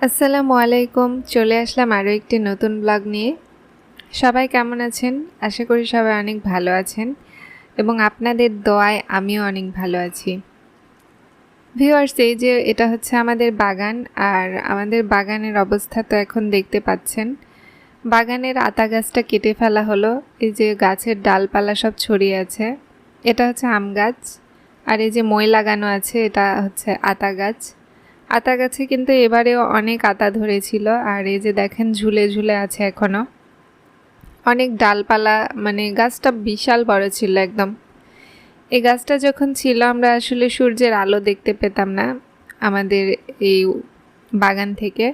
আসসালামু আলাইকুম। চলে আসলাম আরও একটি নতুন ব্লগ নিয়ে। সবাই কেমন আছেন? আশা করি সবাই অনেক ভালো আছেন এবং আপনাদের দোয়ায় আমিও অনেক ভালো আছি। ভিউয়ার্স, এই যে এটা হচ্ছে আমাদের বাগান, আর আমাদের বাগানের অবস্থা তো এখন দেখতে পাচ্ছেন। বাগানের আতা গাছটা কেটে ফেলা হলো। এই যে গাছের ডালপালা সব ছড়িয়ে আছে, এটা হচ্ছে আম গাছ। আর এই যে মই লাগানো আছে, এটা হচ্ছে আতা গাছ। আতা গাছে কিন্তু এবারেও অনেক আতা ধরেছিল, আর এই যে দেখেন ঝুলে ঝুলে আছে এখনো অনেক ডালপালা, মানে গাছটা বিশাল বড় ছিল একদম। এই গাছটা যখন ছিল আমরা আসলে সূর্যের আলো দেখতে পেতাম না আমাদের এই বাগান থেকে,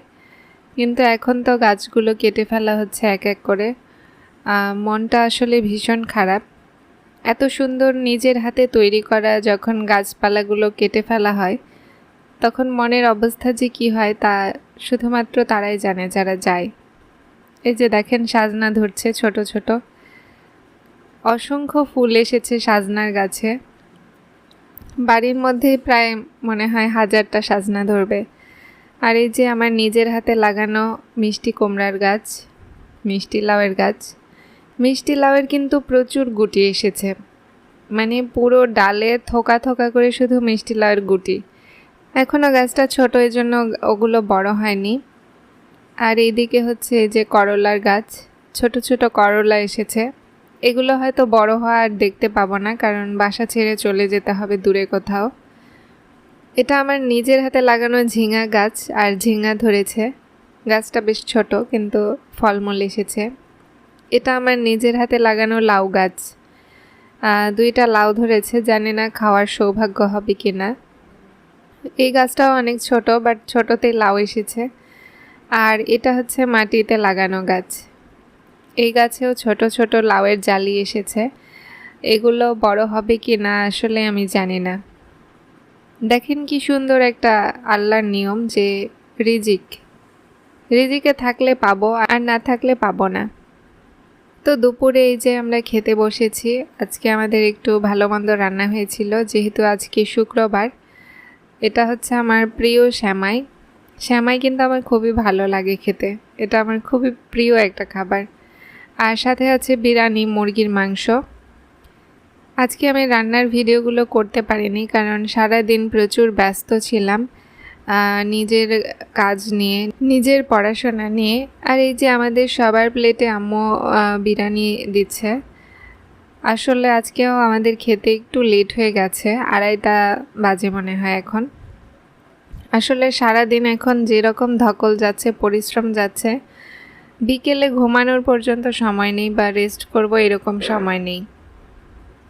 কিন্তু এখন তো গাছগুলো কেটে ফেলা হচ্ছে এক এক করে। মনটা আসলে ভীষণ খারাপ। এত সুন্দর নিজের হাতে তৈরি করা যখন গাছপালাগুলো কেটে ফেলা হয়, তখন মনের অবস্থা যে কি হয় তা শুধুমাত্র তারাই জানে যারা যায়। এই যে দেখেন সাজনা ধরছে ছোট ছোট, অসংখ্য ফুল এসেছে সাজনার গাছে। বাড়ির মধ্যেই প্রায় মনে হয় 1000টা সাজনা ধরবে। আর এই যে আমার নিজের হাতে লাগানো মিষ্টি কুমড়ার গাছ, মিষ্টি লাউয়ের গাছ। মিষ্টি লাউয়ের কিন্তু প্রচুর গুটি এসেছে, মানে পুরো ডালে থোকা থোকা করে শুধু মিষ্টি লাউয়ের গুটি। এখনও গাছটা ছোট, এই জন্য ওগুলো বড় হয়নি। আর এইদিকে হচ্ছে এই যে করলার গাছ, ছোট ছোট করলা এসেছে। এগুলো হয়তো বড় হওয়া আর দেখতে পাবো না, কারণ বাসা ছেড়ে চলে যেতে হবে দূরে কোথাও। এটা আমার নিজের হাতে লাগানো ঝিঙা গাছ, আর ঝিঙা ধরেছে। গাছটা বেশ ছোট কিন্তু ফলমূল এসেছে। এটা আমার নিজের হাতে লাগানো লাউ গাছ, 2টা লাউ ধরেছে, জানি না খাওয়ার সৌভাগ্য হবে কিনা। এই গাছটাও অনেক ছোট, বাট ছোটতেই লাউ এসেছে। আর এটা হচ্ছে মাটিতে লাগানো গাছ, এই গাছেও ছোট ছোট লাউয়ের জালি এসেছে। এগুলো বড় হবে কি না আসলে আমি জানি না। দেখেন কি সুন্দর একটা আল্লাহর নিয়ম, যে রিজিকে থাকলে পাবো আর না থাকলে পাবো না। তো দুপুরে এই যে আমরা খেতে বসেছি। আজকে আমাদের একটু ভালো মন্দ রান্না হয়েছিল, যেহেতু আজকে শুক্রবার। এটা হচ্ছে আমার প্রিয় সেমাই। সেমাই কিন্তু আমার খুবই ভালো লাগে খেতে, এটা আমার খুবই প্রিয় একটা খাবার। আর সাথে আছে বিরিয়ানি, মুরগির মাংস। আজকে আমি রান্নার ভিডিওগুলো করতে পারিনি, কারণ সারা দিন প্রচুর ব্যস্ত ছিলাম নিজের কাজ নিয়ে, নিজের পড়াশোনা নিয়ে। আর এই যে আমাদের সবার প্লেটে আম্মু বিরিয়ানি দিচ্ছে। আসলে আজকেও আমাদের খেতে একটু লেট হয়ে গেছে, 2:30টা বাজে মনে হয় এখন। আসলে সারা দিন এখন যেরকম ধকল যাচ্ছে, পরিশ্রম যাচ্ছে, বিকেলে ঘুমানোর পর্যন্ত সময় নেই বা রেস্ট করব এরকম সময় নেই।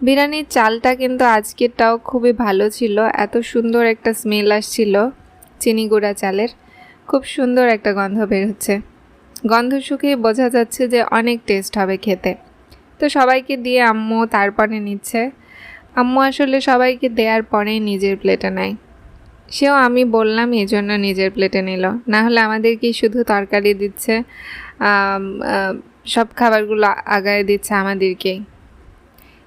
বিরিয়ানির চালটা কিন্তু আজকেরটাও খুবই ভালো ছিল, এত সুন্দর একটা স্মেল আসছিল চিনি গুঁড়া চালের, খুব সুন্দর একটা গন্ধ বের হচ্ছে। গন্ধ শুকেই বোঝা যাচ্ছে যে অনেক টেস্ট হবে খেতে। তো সবাইকে দিয়ে আম্মু তারপরে নিচ্ছে। আম্মু আসলে সবাইকে দেওয়ার পরেই নিজের প্লেটে নেয়। সেও আমি বললাম এই জন্য নিজের প্লেটে নিল, না হলে আমাদেরকে শুধু তরকারি দিচ্ছে, সব খাবারগুলো আগায় দিচ্ছে আমাদেরকেই।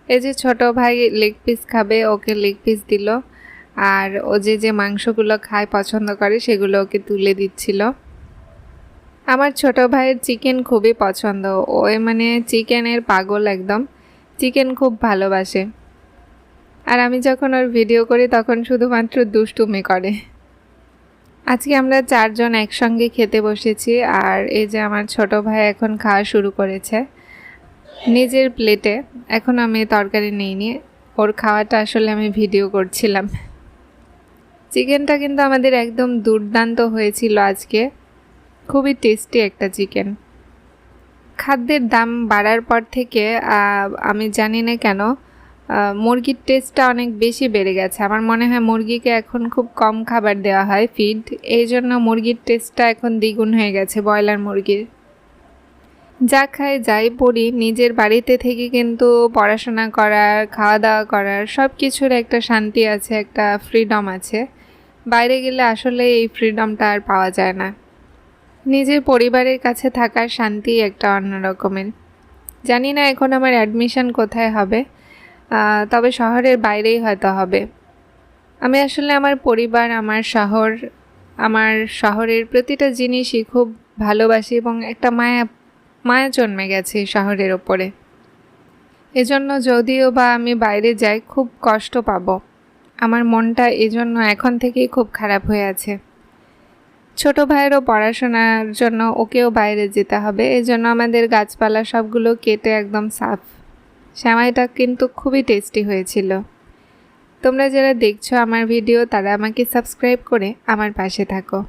এই যে ছোট ভাই লেগ পিস খাবে, ওকে লেগ পিস দিল। আর ও যে মাংসগুলো খায় পছন্দ করে সেগুলো ওকে তুলে দিচ্ছিল। আমার ছোট ভাইয়ের চিকেন খুবই পছন্দ, ও মানে চিকেনের পাগল একদম, চিকেন খুব ভালোবাসে। আর আমি যখন ওর ভিডিও করি তখন শুধুমাত্র দুষ্টুমি করে। আজকে আমরা 4 জন একসঙ্গে খেতে বসেছি। আর এই যে আমার ছোট ভাই এখন খাওয়া শুরু করেছে নিজের প্লেটে। এখন আমি তরকারি নিইনি, ওর খাওয়াটা আসলে আমি ভিডিও করছিলাম। চিকেনটা কিন্তু আমাদের একদম দুর্দান্ত হয়েছিল আজকে, খুবই টেস্টি একটা চিকেন। খাদ্যের দাম বাড়ার পর থেকে আমি জানি না কেন মুরগির টেস্টটা অনেক বেশি বেড়ে গেছে। আমার মনে হয় মুরগিকে এখন খুব কম খাবার দেওয়া হয়, ফিড, এই জন্য মুরগির টেস্টটা এখন দ্বিগুণ হয়ে গেছে ব্রয়লার মুরগির। যা খাই যাই পড়ি, নিজের বাড়িতে থেকে কিন্তু পড়াশোনা করার, খাওয়া দাওয়া করার সব কিছুর একটা শান্তি আছে, একটা ফ্রিডম আছে। বাইরে গেলে আসলে এই ফ্রিডমটা আর পাওয়া যায় না। নিজের পরিবারের কাছে থাকার শান্তি একটা অন্য রকমের। জানি না এখন আমার অ্যাডমিশন কোথায় হবে, তবে শহরের বাইরেই হয়তো হবে। আমি আসলে আমার পরিবার, আমার শহর আমার শহরের প্রতিটা জিনিসই খুব ভালোবাসি এবং একটা মায়া জন্মে গেছে শহরের ওপরে। এজন্য যদিও বা আমি বাইরে যাই খুব কষ্ট পাবো। আমার মনটা এজন্য এখন থেকেই খুব খারাপ হয়ে আছে। ছোট ভাইয়েরও পড়াশোনার জন্য ওকেও বাইরে যেতে হবে, এজন্য আমাদের গাছপালা সবগুলো কেটে একদম সাফ। সেমাইটা কিন্তু খুবই টেস্টি হয়েছিল। তোমরা যারা দেখছো আমার ভিডিও তারা আমাকে সাবস্ক্রাইব করে আমার পাশে থাকো।